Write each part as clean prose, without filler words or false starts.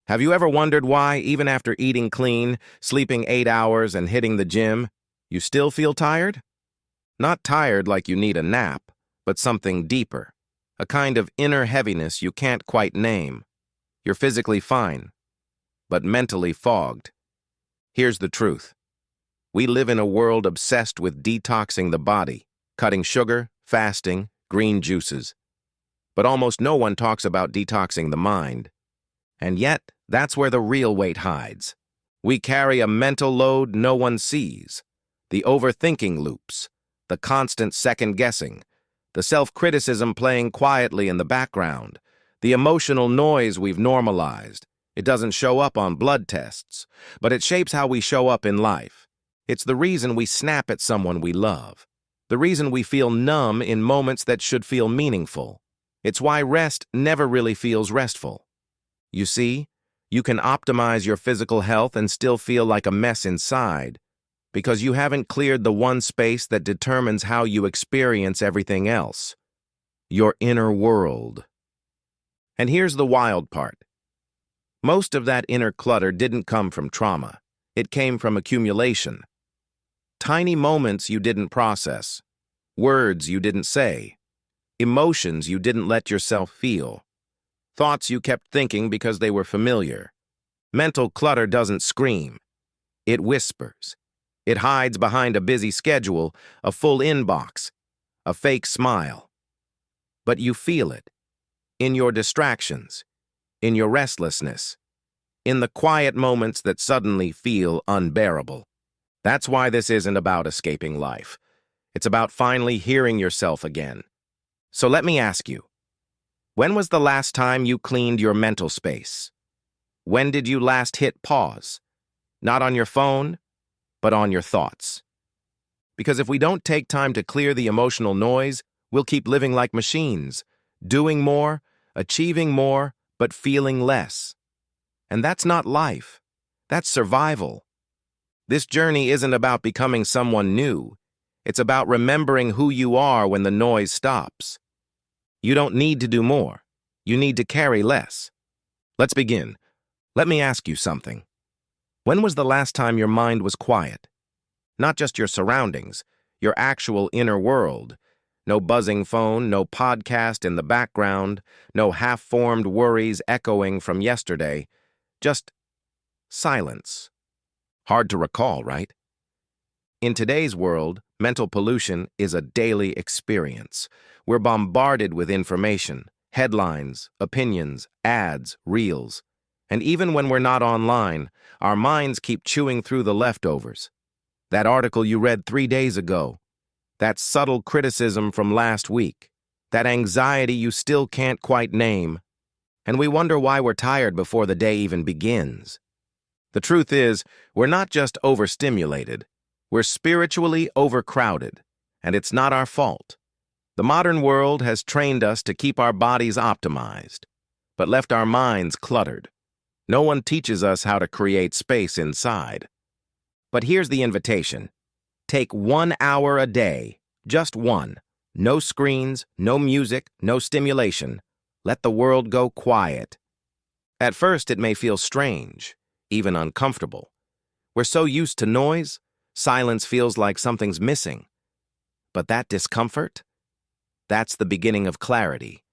Have you ever wondered why, even after eating clean, sleeping 8 hours, and hitting the gym, you still feel tired? Not tired like you need a nap, but something deeper. A kind of inner heaviness you can't quite name. You're physically fine, but mentally fogged. Here's the truth. We live in a world obsessed with detoxing the body, cutting sugar, fasting, green juices. But almost no one talks about detoxing the mind. And yet, that's where the real weight hides. We carry a mental load no one sees. The overthinking loops, the constant second-guessing, the self-criticism playing quietly in the background, the emotional noise we've normalized. It doesn't show up on blood tests, but it shapes how we show up in life. It's the reason we snap at someone we love, the reason we feel numb in moments that should feel meaningful. It's why rest never really feels restful. You see, you can optimize your physical health and still feel like a mess inside, because you haven't cleared the one space that determines how you experience everything else, your inner world. And here's the wild part. Most of that inner clutter didn't come from trauma. It came from accumulation. Tiny moments you didn't process, words you didn't say, emotions you didn't let yourself feel, thoughts you kept thinking because they were familiar. Mental clutter doesn't scream. It whispers. It hides behind a busy schedule, a full inbox, a fake smile. But you feel it. In your distractions, in your restlessness, in the quiet moments that suddenly feel unbearable. That's why this isn't about escaping life. It's about finally hearing yourself again. So let me ask you, when was the last time you cleaned your mental space? When did you last hit pause? Not on your phone, but on your thoughts. Because if we don't take time to clear the emotional noise, we'll keep living like machines, doing more, achieving more, but feeling less. And that's not life. That's survival. This journey isn't about becoming someone new. It's about remembering who you are when the noise stops. You don't need to do more. You need to carry less. Let's begin. Let me ask you something. When was the last time your mind was quiet? Not just your surroundings, your actual inner world. No buzzing phone, no podcast in the background, no half-formed worries echoing from yesterday. Just silence. Hard to recall, right? In today's world, mental pollution is a daily experience. We're bombarded with information, headlines, opinions, ads, reels. And even when we're not online, our minds keep chewing through the leftovers. That article you read 3 days ago, that subtle criticism from last week, that anxiety you still can't quite name. And we wonder why we're tired before the day even begins. The truth is, we're not just overstimulated, we're spiritually overcrowded, and it's not our fault. The modern world has trained us to keep our bodies optimized, but left our minds cluttered. No one teaches us how to create space inside. But here's the invitation. Take 1 hour a day, just one. No screens, no music, no stimulation. Let the world go quiet. At first, it may feel strange, even uncomfortable. We're so used to noise, silence feels like something's missing. But that discomfort? That's the beginning of clarity.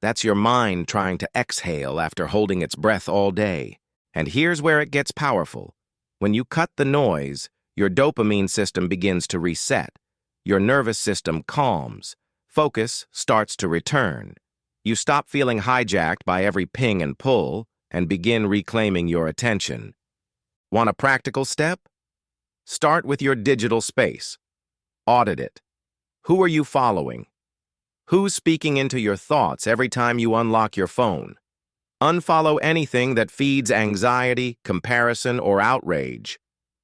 That's your mind trying to exhale after holding its breath all day. And here's where it gets powerful. When you cut the noise, your dopamine system begins to reset. Your nervous system calms. Focus starts to return. You stop feeling hijacked by every ping and pull and begin reclaiming your attention. Want a practical step? Start with your digital space. Audit it. Who are you following? Who's speaking into your thoughts every time you unlock your phone? Unfollow anything that feeds anxiety, comparison, or outrage.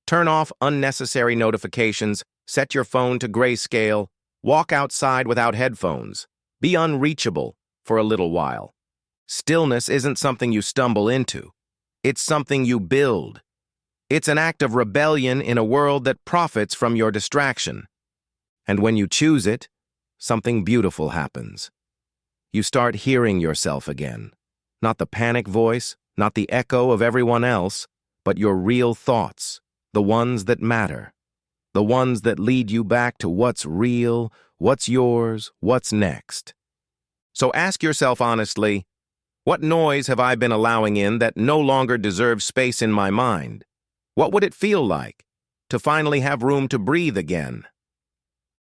Turn off unnecessary notifications, set your phone to grayscale, walk outside without headphones. Be unreachable for a little while. Stillness isn't something you stumble into. It's something you build. It's an act of rebellion in a world that profits from your distraction. And when you choose it, something beautiful happens. You start hearing yourself again. Not the panic voice, not the echo of everyone else, but your real thoughts, the ones that matter, the ones that lead you back to what's real, what's yours, what's next. So ask yourself honestly, what noise have I been allowing in that no longer deserves space in my mind? What would it feel like to finally have room to breathe again?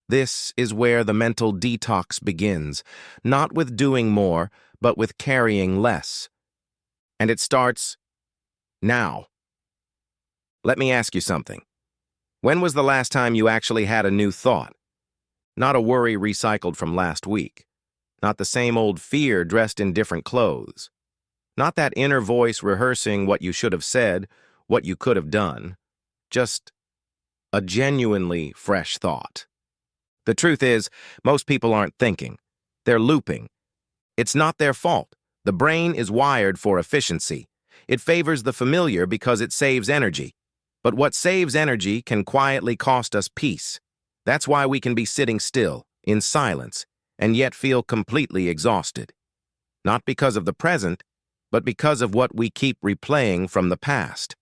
This is where the mental detox begins, not with doing more, but with carrying less. And it starts now. Let me ask you something. When was the last time you actually had a new thought? Not a worry recycled from last week. Not the same old fear dressed in different clothes. Not that inner voice rehearsing what you should have said, what you could have done. Just a genuinely fresh thought. The truth is, most people aren't thinking. They're looping. It's not their fault. The brain is wired for efficiency. It favors the familiar because it saves energy. But what saves energy can quietly cost us peace. That's why we can be sitting still, in silence, and yet feel completely exhausted. Not because of the present, but because of what we keep replaying from the past.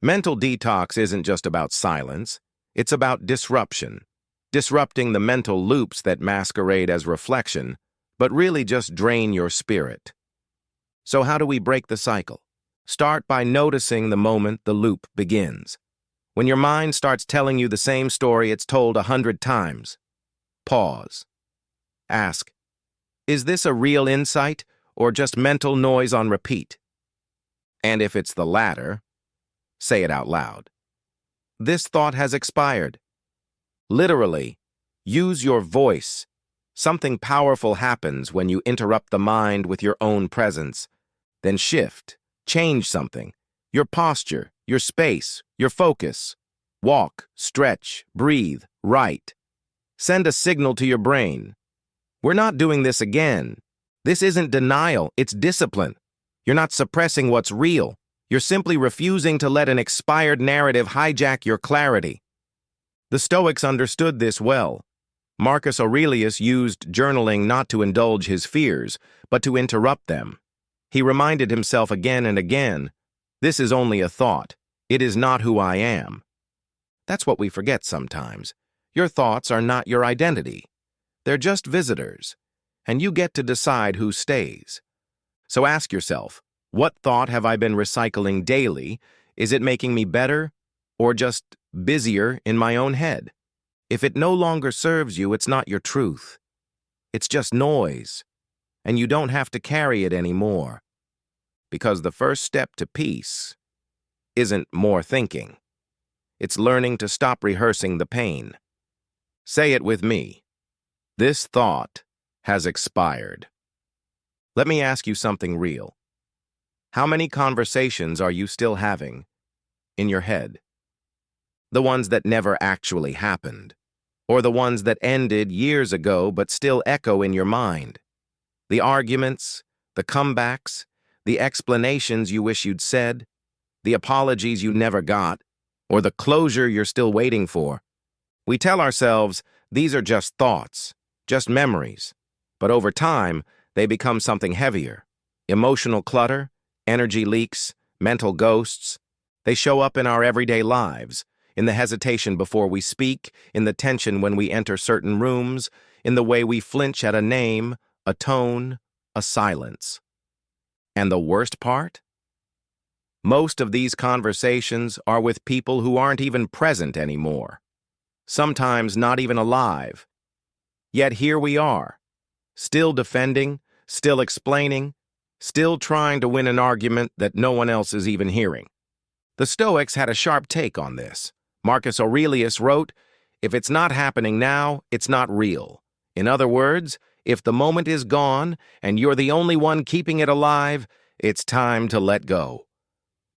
Mental detox isn't just about silence. It's about disruption. Disrupting the mental loops that masquerade as reflection, but really just drain your spirit. So how do we break the cycle? Start by noticing the moment the loop begins. When your mind starts telling you the same story it's told 100 times, pause. Ask, is this a real insight or just mental noise on repeat? And if it's the latter, say it out loud. This thought has expired. Literally, use your voice. Something powerful happens when you interrupt the mind with your own presence. Then shift, change something. Your posture, your space, your focus. Walk, stretch, breathe, write. Send a signal to your brain. We're not doing this again. This isn't denial, it's discipline. You're not suppressing what's real. You're simply refusing to let an expired narrative hijack your clarity. The Stoics understood this well. Marcus Aurelius used journaling not to indulge his fears, but to interrupt them. He reminded himself again and again, this is only a thought. It is not who I am. That's what we forget sometimes. Your thoughts are not your identity. They're just visitors, and you get to decide who stays. So ask yourself, what thought have I been recycling daily? Is it making me better or just busier in my own head? If it no longer serves you, it's not your truth. It's just noise, and you don't have to carry it anymore. Because the first step to peace isn't more thinking. It's learning to stop rehearsing the pain. Say it with me. This thought has expired. Let me ask you something real. How many conversations are you still having in your head? The ones that never actually happened, or the ones that ended years ago but still echo in your mind. The arguments, the comebacks, the explanations you wish you'd said, the apologies you never got, or the closure you're still waiting for. We tell ourselves these are just thoughts, just memories, but over time, they become something heavier. Emotional clutter, energy leaks, mental ghosts. They show up in our everyday lives, in the hesitation before we speak, in the tension when we enter certain rooms, in the way we flinch at a name, a tone, a silence. And the worst part? Most of these conversations are with people who aren't even present anymore, sometimes not even alive. Yet here we are, still defending, still explaining, still trying to win an argument that no one else is even hearing. The Stoics had a sharp take on this. Marcus Aurelius wrote, "If it's not happening now, it's not real." In other words, if the moment is gone and you're the only one keeping it alive, it's time to let go.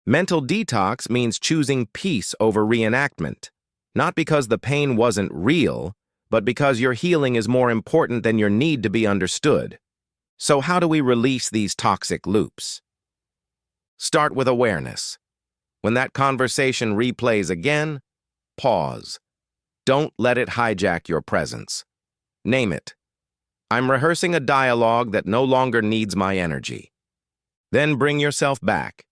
Mental detox means choosing peace over reenactment, not because the pain wasn't real, but because your healing is more important than your need to be understood. So how do we release these toxic loops? Start with awareness. When that conversation replays again, pause. Don't let it hijack your presence. Name it. I'm rehearsing a dialogue that no longer needs my energy. Then bring yourself back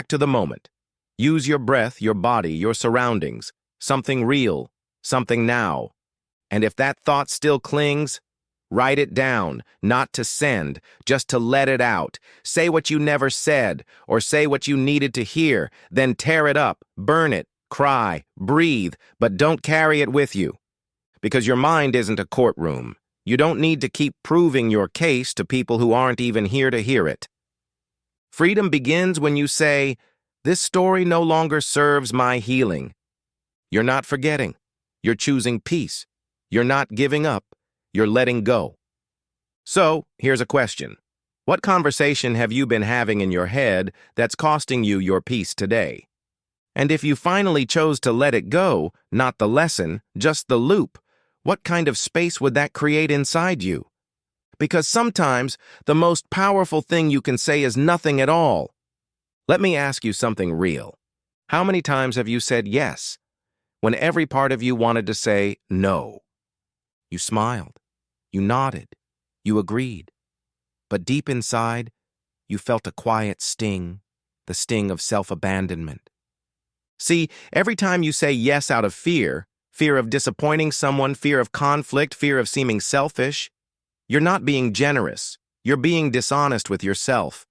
to the moment. Use your breath, your body, your surroundings, something real, something now. And if that thought still clings, write it down, not to send, just to let it out. Say what you never said, or say what you needed to hear, then tear it up, burn it, cry, breathe, but don't carry it with you. Because your mind isn't a courtroom. You don't need to keep proving your case to people who aren't even here to hear it. Freedom begins when you say, "This story no longer serves my healing." You're not forgetting. You're choosing peace. You're not giving up. You're letting go. So, here's a question. What conversation have you been having in your head that's costing you your peace today? And if you finally chose to let it go, not the lesson, just the loop, what kind of space would that create inside you? Because sometimes the most powerful thing you can say is nothing at all. Let me ask you something real. How many times have you said yes when every part of you wanted to say no? You smiled, you nodded, you agreed. But deep inside, you felt a quiet sting, the sting of self-abandonment. See, every time you say yes out of fear of disappointing someone, fear of conflict, fear of seeming selfish, you're not being generous. You're being dishonest with yourself.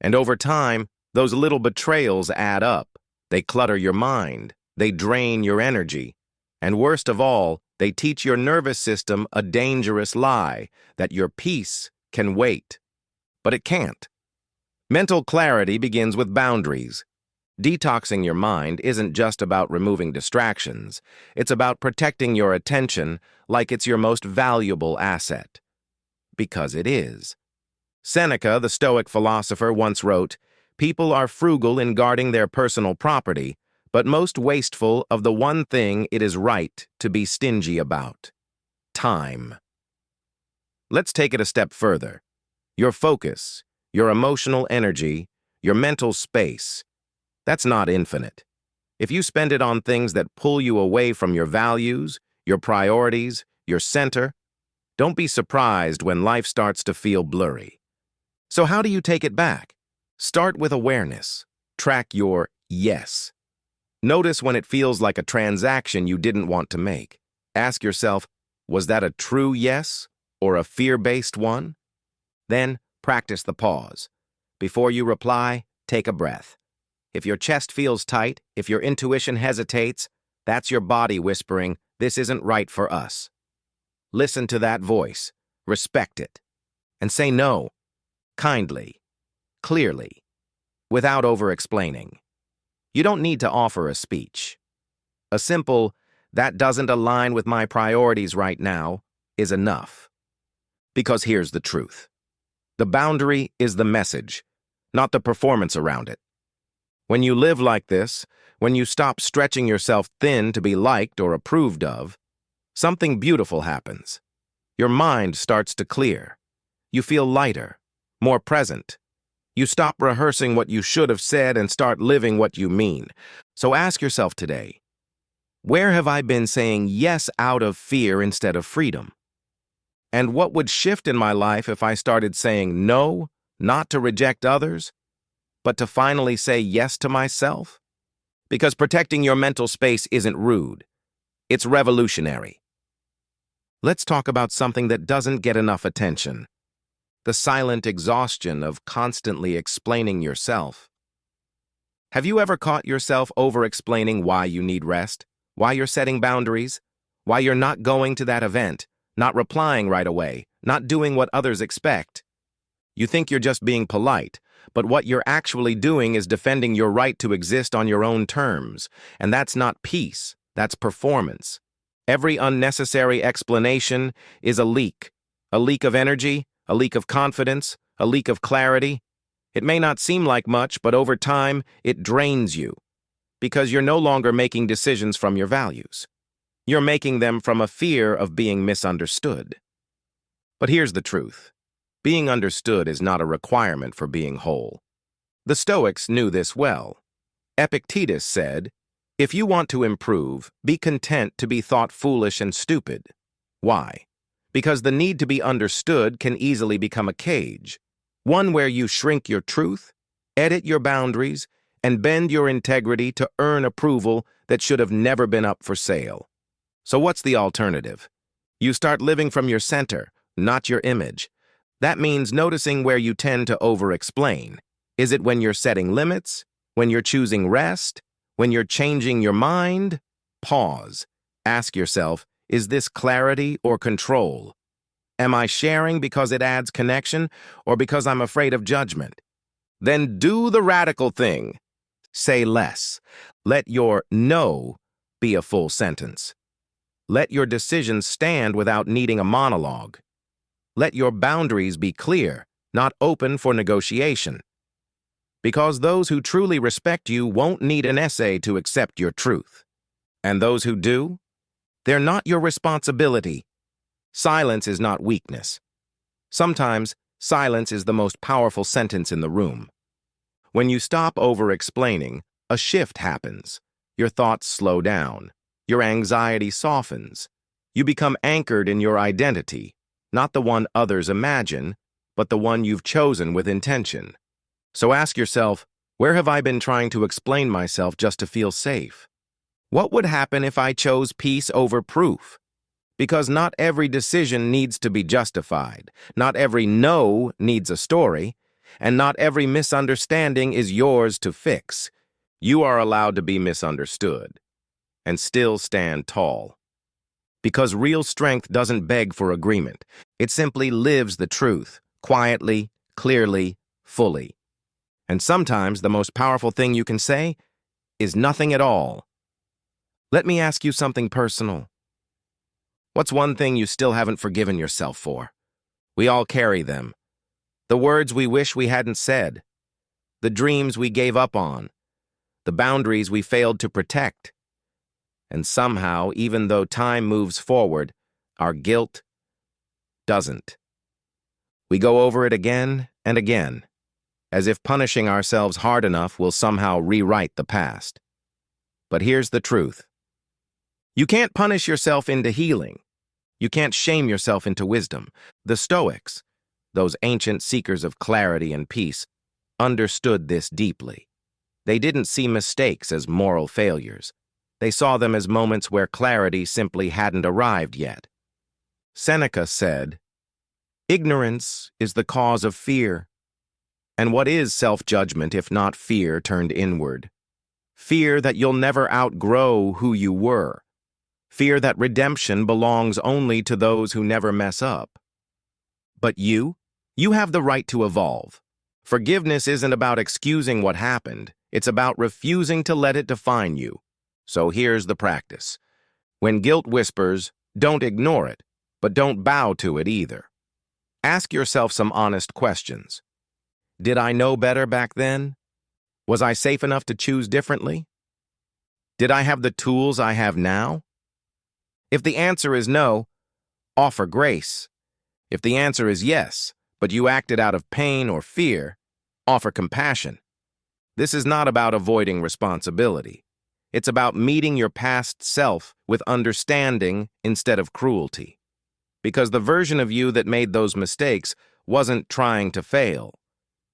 And over time, those little betrayals add up. They clutter your mind. They drain your energy. And worst of all, they teach your nervous system a dangerous lie, that your peace can wait. But it can't. Mental clarity begins with boundaries. Detoxing your mind isn't just about removing distractions. It's about protecting your attention like it's your most valuable asset. Because it is. Seneca, the Stoic philosopher, once wrote, "People are frugal in guarding their personal property, but most wasteful of the one thing it is right to be stingy about: time." Let's take it a step further. Your focus, your emotional energy, your mental space, that's not infinite. If you spend it on things that pull you away from your values, your priorities, your center, don't be surprised when life starts to feel blurry. So how do you take it back? Start with awareness. Track your yes. Notice when it feels like a transaction you didn't want to make. Ask yourself, was that a true yes or a fear-based one? Then practice the pause. Before you reply, take a breath. If your chest feels tight, if your intuition hesitates, that's your body whispering, "This isn't right for us." Listen to that voice, respect it, and say no, kindly, clearly, without over-explaining. You don't need to offer a speech. A simple, "That doesn't align with my priorities right now," is enough. Because here's the truth. The boundary is the message, not the performance around it. When you live like this, when you stop stretching yourself thin to be liked or approved of, something beautiful happens. Your mind starts to clear. You feel lighter, more present. You stop rehearsing what you should have said and start living what you mean. So ask yourself today, where have I been saying yes out of fear instead of freedom? And what would shift in my life if I started saying no, not to reject others, but to finally say yes to myself? Because protecting your mental space isn't rude. It's revolutionary. Let's talk about something that doesn't get enough attention. The silent exhaustion of constantly explaining yourself. Have you ever caught yourself over-explaining why you need rest, why you're setting boundaries, why you're not going to that event, not replying right away, not doing what others expect? You think you're just being polite, but what you're actually doing is defending your right to exist on your own terms. And that's not peace, that's performance. Every unnecessary explanation is a leak of energy, a leak of confidence, a leak of clarity. It may not seem like much, but over time, it drains you. Because you're no longer making decisions from your values. You're making them from a fear of being misunderstood. But here's the truth. Being understood is not a requirement for being whole. The Stoics knew this well. Epictetus said, "If you want to improve, be content to be thought foolish and stupid." Why? Because the need to be understood can easily become a cage. One where you shrink your truth, edit your boundaries, and bend your integrity to earn approval that should have never been up for sale. So what's the alternative? You start living from your center, not your image. That means noticing where you tend to over-explain. Is it when you're setting limits? When you're choosing rest? When you're changing your mind? Pause. Ask yourself, is this clarity or control? Am I sharing because it adds connection or because I'm afraid of judgment? Then do the radical thing. Say less. Let your no be a full sentence. Let your decisions stand without needing a monologue. Let your boundaries be clear, not open for negotiation. Because those who truly respect you won't need an essay to accept your truth. And those who do? They're not your responsibility. Silence is not weakness. Sometimes, silence is the most powerful sentence in the room. When you stop over-explaining, a shift happens. Your thoughts slow down. Your anxiety softens. You become anchored in your identity, not the one others imagine, but the one you've chosen with intention. So ask yourself, where have I been trying to explain myself just to feel safe? What would happen if I chose peace over proof? Because not every decision needs to be justified. Not every no needs a story. And not every misunderstanding is yours to fix. You are allowed to be misunderstood and still stand tall. Because real strength doesn't beg for agreement. It simply lives the truth, quietly, clearly, fully. And sometimes the most powerful thing you can say is nothing at all. Let me ask you something personal. What's one thing you still haven't forgiven yourself for? We all carry them. The words we wish we hadn't said. The dreams we gave up on. The boundaries we failed to protect. And somehow, even though time moves forward, our guilt doesn't. We go over it again and again, as if punishing ourselves hard enough will somehow rewrite the past. But here's the truth. You can't punish yourself into healing. You can't shame yourself into wisdom. The Stoics, those ancient seekers of clarity and peace, understood this deeply. They didn't see mistakes as moral failures. They saw them as moments where clarity simply hadn't arrived yet. Seneca said, "Ignorance is the cause of fear." And what is self-judgment if not fear turned inward? Fear that you'll never outgrow who you were. Fear that redemption belongs only to those who never mess up. But you have the right to evolve. Forgiveness isn't about excusing what happened. It's about refusing to let it define you. So here's the practice. When guilt whispers, don't ignore it, but don't bow to it either. Ask yourself some honest questions. Did I know better back then? Was I safe enough to choose differently? Did I have the tools I have now? If the answer is no, offer grace. If the answer is yes, but you acted out of pain or fear, offer compassion. This is not about avoiding responsibility. It's about meeting your past self with understanding instead of cruelty. Because the version of you that made those mistakes wasn't trying to fail.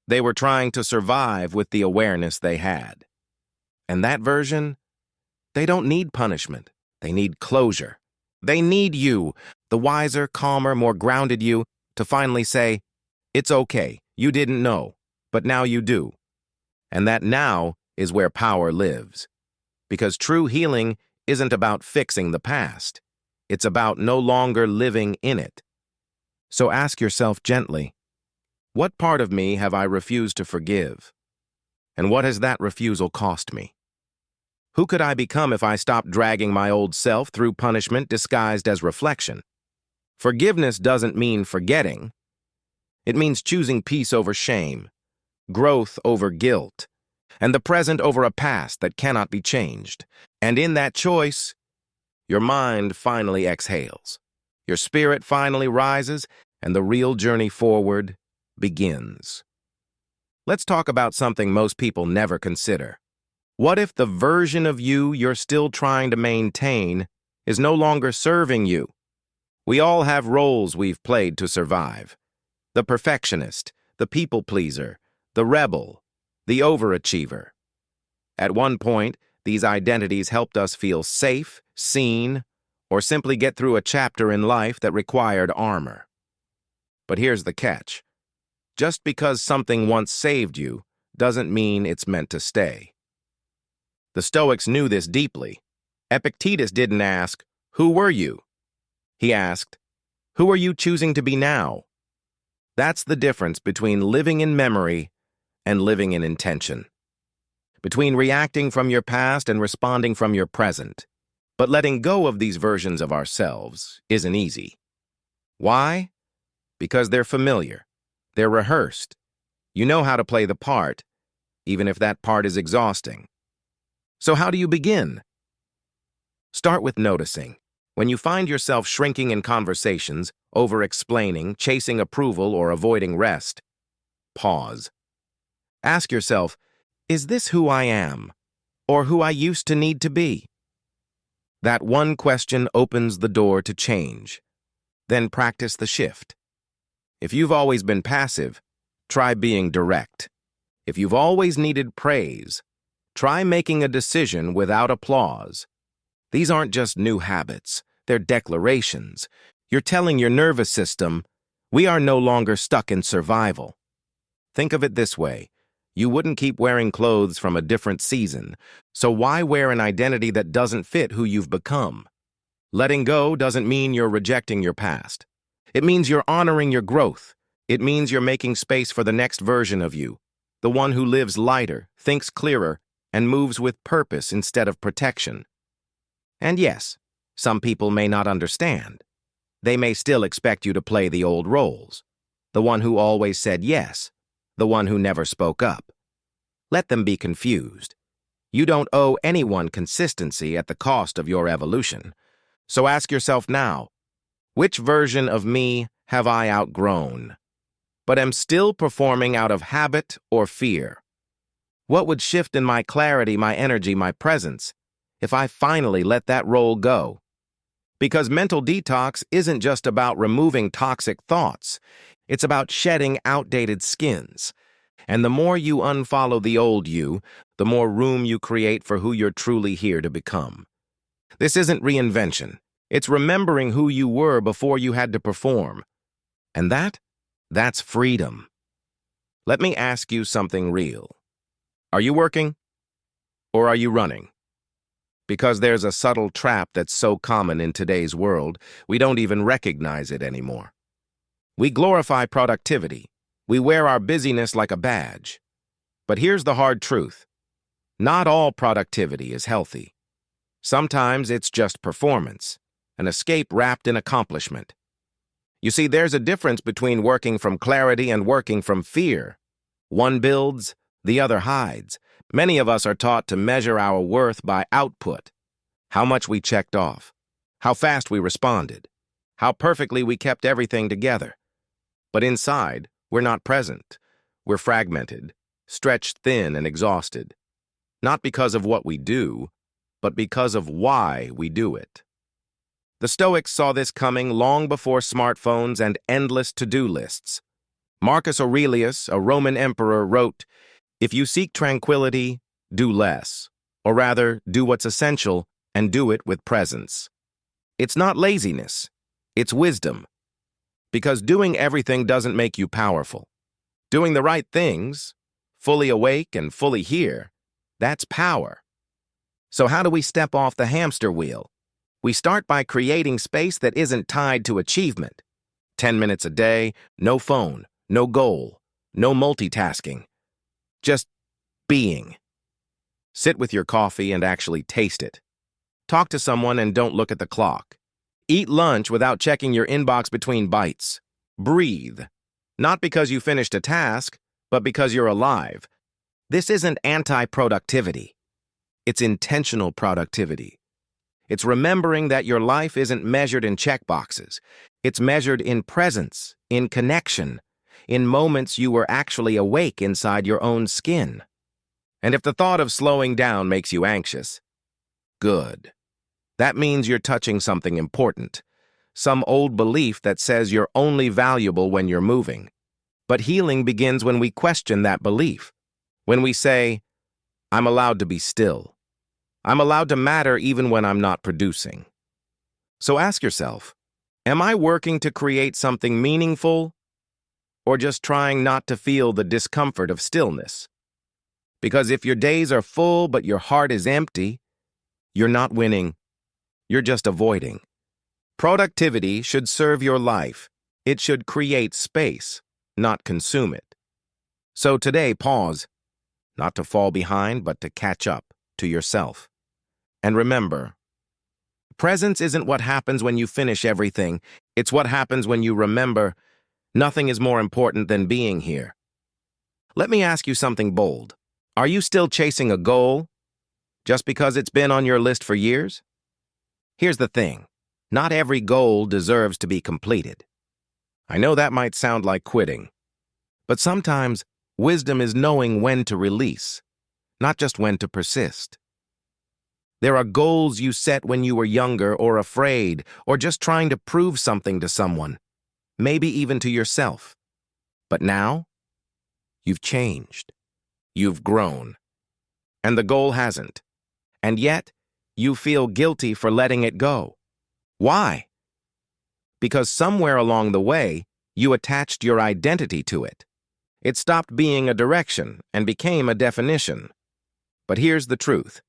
They were trying to survive with the awareness they had. And that version, they don't need punishment. They need closure. They need you, the wiser, calmer, more grounded you, to finally say, it's okay, you didn't know, but now you do. And that now is where power lives. Because true healing isn't about fixing the past. It's about no longer living in it. So ask yourself gently, what part of me have I refused to forgive? And what has that refusal cost me? Who could I become if I stopped dragging my old self through punishment disguised as reflection? Forgiveness doesn't mean forgetting. It means choosing peace over shame, growth over guilt, and the present over a past that cannot be changed. And in that choice, your mind finally exhales, your spirit finally rises, and the real journey forward begins. Let's talk about something most people never consider. What if the version of you you're still trying to maintain is no longer serving you? We all have roles we've played to survive. The perfectionist, the people pleaser, the rebel, the overachiever. At one point, these identities helped us feel safe, seen, or simply get through a chapter in life that required armor. But here's the catch. Just because something once saved you doesn't mean it's meant to stay. The Stoics knew this deeply. Epictetus didn't ask, "Who were you?" He asked, "Who are you choosing to be now?" That's the difference between living in memory and living in intention. Between reacting from your past and responding from your present. But letting go of these versions of ourselves isn't easy. Why? Because they're familiar. They're rehearsed. You know how to play the part, even if that part is exhausting. So how do you begin? Start with noticing. When you find yourself shrinking in conversations, over-explaining, chasing approval, or avoiding rest, pause. Ask yourself, is this who I am, or who I used to need to be? That one question opens the door to change. Then practice the shift. If you've always been passive, try being direct. If you've always needed praise, try making a decision without applause. These aren't just new habits, they're declarations. You're telling your nervous system, we are no longer stuck in survival. Think of it this way. You wouldn't keep wearing clothes from a different season, so why wear an identity that doesn't fit who you've become? Letting go doesn't mean you're rejecting your past. It means you're honoring your growth. It means you're making space for the next version of you, the one who lives lighter, thinks clearer, and moves with purpose instead of protection. And yes, some people may not understand. They may still expect you to play the old roles, the one who always said yes, the one who never spoke up. Let them be confused. You don't owe anyone consistency at the cost of your evolution. So ask yourself now, which version of me have I outgrown, but am still performing out of habit or fear? What would shift in my clarity, my energy, my presence, if I finally let that role go? Because mental detox isn't just about removing toxic thoughts. It's about shedding outdated skins. And the more you unfollow the old you, the more room you create for who you're truly here to become. This isn't reinvention. It's remembering who you were before you had to perform. And that's freedom. Let me ask you something real. Are you working? Or are you running? Because there's a subtle trap that's so common in today's world, we don't even recognize it anymore. We glorify productivity. We wear our busyness like a badge. But here's the hard truth. Not all productivity is healthy. Sometimes it's just performance, an escape wrapped in accomplishment. You see, there's a difference between working from clarity and working from fear. One builds, the other hides. Many of us are taught to measure our worth by output. How much we checked off, how fast we responded, how perfectly we kept everything together. But inside, we're not present. We're fragmented, stretched thin and exhausted. Not because of what we do, but because of why we do it. The Stoics saw this coming long before smartphones and endless to-do lists. Marcus Aurelius, a Roman emperor, wrote, "If you seek tranquility, do less, or rather, do what's essential and do it with presence." It's not laziness, it's wisdom. Because doing everything doesn't make you powerful. Doing the right things, fully awake and fully here, that's power. So how do we step off the hamster wheel? We start by creating space that isn't tied to achievement. 10 minutes a day, no phone, no goal, no multitasking. Just being. Sit with your coffee and actually taste it. Talk to someone and don't look at the clock. Eat lunch without checking your inbox between bites. Breathe. Not because you finished a task, but because you're alive. This isn't anti-productivity. It's intentional productivity. It's remembering that your life isn't measured in checkboxes. It's measured in presence, in connection, in moments you were actually awake inside your own skin. And if the thought of slowing down makes you anxious, good. That means you're touching something important, some old belief that says you're only valuable when you're moving. But healing begins when we question that belief. When we say, I'm allowed to be still. I'm allowed to matter even when I'm not producing. So ask yourself, am I working to create something meaningful or just trying not to feel the discomfort of stillness? Because if your days are full but your heart is empty, you're not winning, you're just avoiding. Productivity should serve your life. It should create space, not consume it. So today, pause, not to fall behind, but to catch up to yourself. And remember, presence isn't what happens when you finish everything. It's what happens when you remember nothing is more important than being here. Let me ask you something bold. Are you still chasing a goal just because it's been on your list for years? Here's the thing. Not every goal deserves to be completed. I know that might sound like quitting, but sometimes wisdom is knowing when to release, not just when to persist. There are goals you set when you were younger or afraid or just trying to prove something to someone, maybe even to yourself. But now, you've changed. You've grown. And the goal hasn't. And yet, you feel guilty for letting it go. Why? Because somewhere along the way, you attached your identity to it. It stopped being a direction and became a definition. But here's the truth.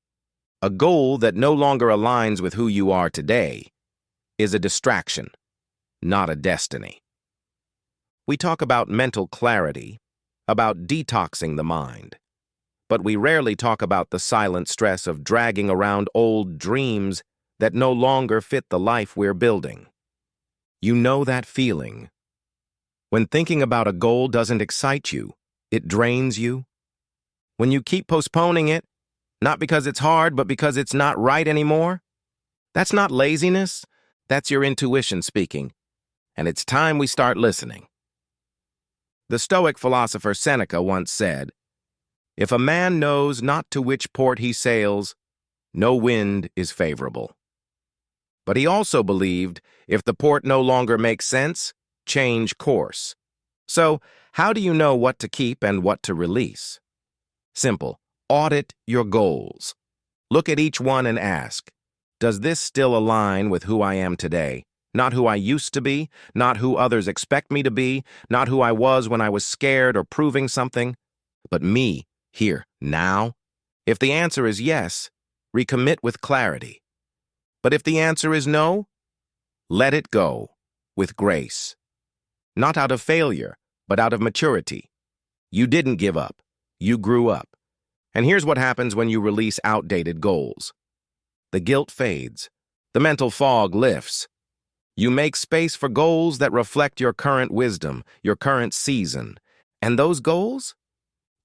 A goal that no longer aligns with who you are today is a distraction, not a destiny. We talk about mental clarity, about detoxing the mind, but we rarely talk about the silent stress of dragging around old dreams that no longer fit the life we're building. You know that feeling. When thinking about a goal doesn't excite you, it drains you. When you keep postponing it, not because it's hard, but because it's not right anymore. That's not laziness, that's your intuition speaking. And it's time we start listening. The Stoic philosopher Seneca once said, "If a man knows not to which port he sails, no wind is favorable." But he also believed, if the port no longer makes sense, change course. So, how do you know what to keep and what to release? Simple. Audit your goals. Look at each one and ask, does this still align with who I am today? Not who I used to be, not who others expect me to be, not who I was when I was scared or proving something, but me, here, now? If the answer is yes, recommit with clarity. But if the answer is no, let it go with grace. Not out of failure, but out of maturity. You didn't give up. You grew up. And here's what happens when you release outdated goals. The guilt fades. The mental fog lifts. You make space for goals that reflect your current wisdom, your current season. And those goals?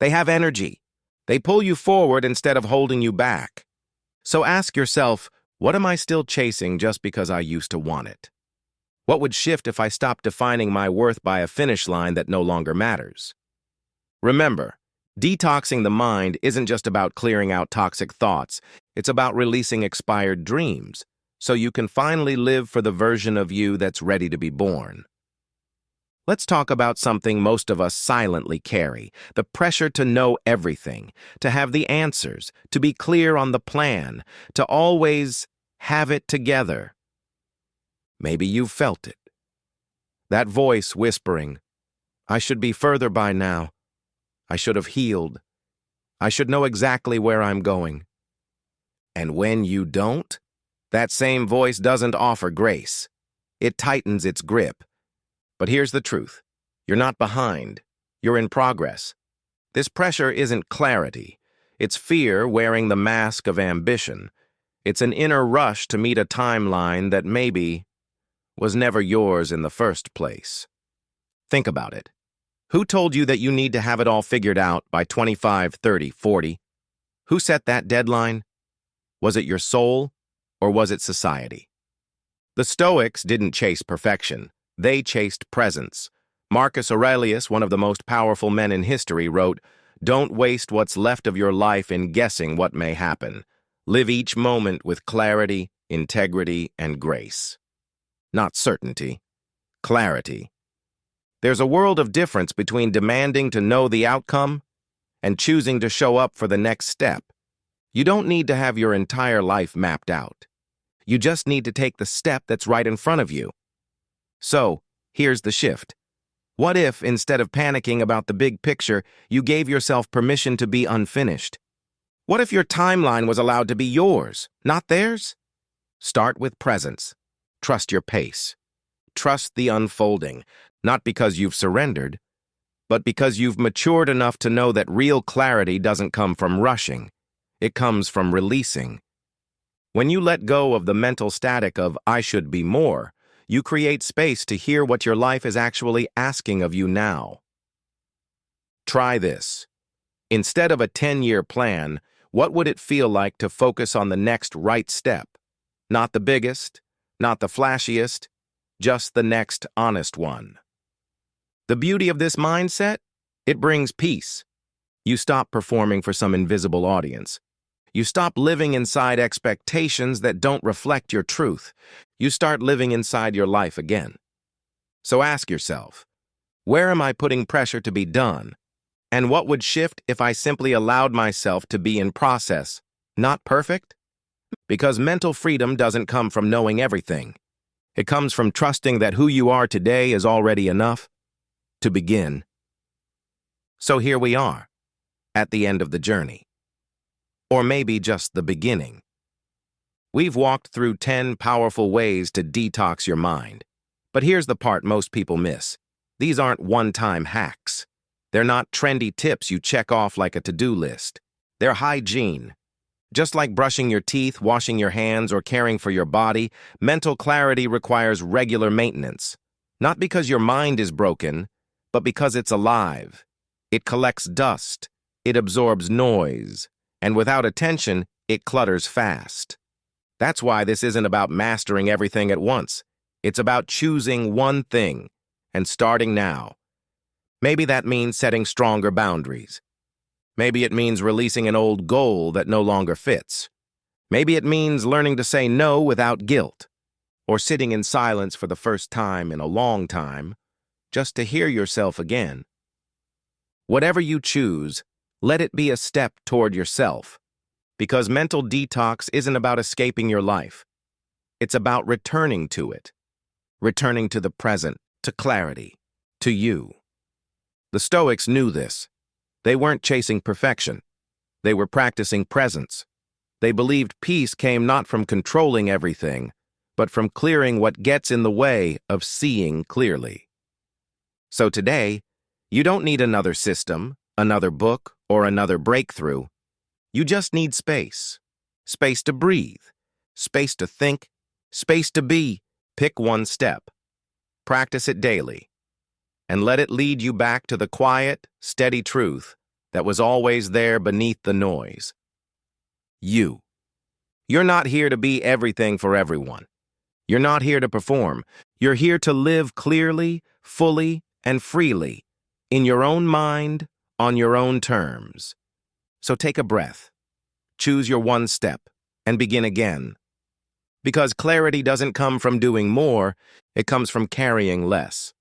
They have energy. They pull you forward instead of holding you back. So ask yourself, what am I still chasing just because I used to want it? What would shift if I stopped defining my worth by a finish line that no longer matters? Remember, detoxing the mind isn't just about clearing out toxic thoughts. It's about releasing expired dreams, so you can finally live for the version of you that's ready to be born. Let's talk about something most of us silently carry, the pressure to know everything, to have the answers, to be clear on the plan, to always have it together. Maybe you've felt it. That voice whispering, I should be further by now. I should have healed. I should know exactly where I'm going. And when you don't, that same voice doesn't offer grace. It tightens its grip. But here's the truth. You're not behind. You're in progress. This pressure isn't clarity. It's fear wearing the mask of ambition. It's an inner rush to meet a timeline that maybe was never yours in the first place. Think about it. Who told you that you need to have it all figured out by 25, 30, 40? Who set that deadline? Was it your soul, or was it society? The Stoics didn't chase perfection. They chased presence. Marcus Aurelius, one of the most powerful men in history, wrote, "Don't waste what's left of your life in guessing what may happen. Live each moment with clarity, integrity, and grace." Not certainty, clarity. There's a world of difference between demanding to know the outcome and choosing to show up for the next step. You don't need to have your entire life mapped out. You just need to take the step that's right in front of you. So, here's the shift. What if, instead of panicking about the big picture, you gave yourself permission to be unfinished? What if your timeline was allowed to be yours, not theirs? Start with presence. Trust your pace. Trust the unfolding, not because you've surrendered, but because you've matured enough to know that real clarity doesn't come from rushing. It comes from releasing. When you let go of the mental static of "I should be more," you create space to hear what your life is actually asking of you now. Try this. Instead of a 10-year plan, what would it feel like to focus on the next right step? Not the biggest, not the flashiest, just the next honest one. The beauty of this mindset? It brings peace. You stop performing for some invisible audience. You stop living inside expectations that don't reflect your truth. You start living inside your life again. So ask yourself, where am I putting pressure to be done? And what would shift if I simply allowed myself to be in process, not perfect? Because mental freedom doesn't come from knowing everything. It comes from trusting that who you are today is already enough to begin. So here we are, at the end of the journey. Or maybe just the beginning. We've walked through 10 powerful ways to detox your mind. But here's the part most people miss. These aren't one-time hacks. They're not trendy tips you check off like a to-do list. They're hygiene. Just like brushing your teeth, washing your hands, or caring for your body, mental clarity requires regular maintenance. Not because your mind is broken, but because it's alive. It collects dust. It absorbs noise. And without attention, it clutters fast. That's why this isn't about mastering everything at once. It's about choosing one thing and starting now. Maybe that means setting stronger boundaries. Maybe it means releasing an old goal that no longer fits. Maybe it means learning to say no without guilt, or sitting in silence for the first time in a long time, just to hear yourself again. Whatever you choose, let it be a step toward yourself, because mental detox isn't about escaping your life. It's about returning to it, returning to the present, to clarity, to you. The Stoics knew this. They weren't chasing perfection. They were practicing presence. They believed peace came not from controlling everything, but from clearing what gets in the way of seeing clearly. So today, you don't need another system, another book, or another breakthrough. You just need space. Space to breathe. Space to think. Space to be. Pick one step. Practice it daily. And let it lead you back to the quiet, steady truth that was always there beneath the noise. You. You're not here to be everything for everyone. You're not here to perform. You're here to live clearly, fully, and freely, in your own mind, on your own terms. So take a breath, choose your one step, and begin again. Because clarity doesn't come from doing more, it comes from carrying less.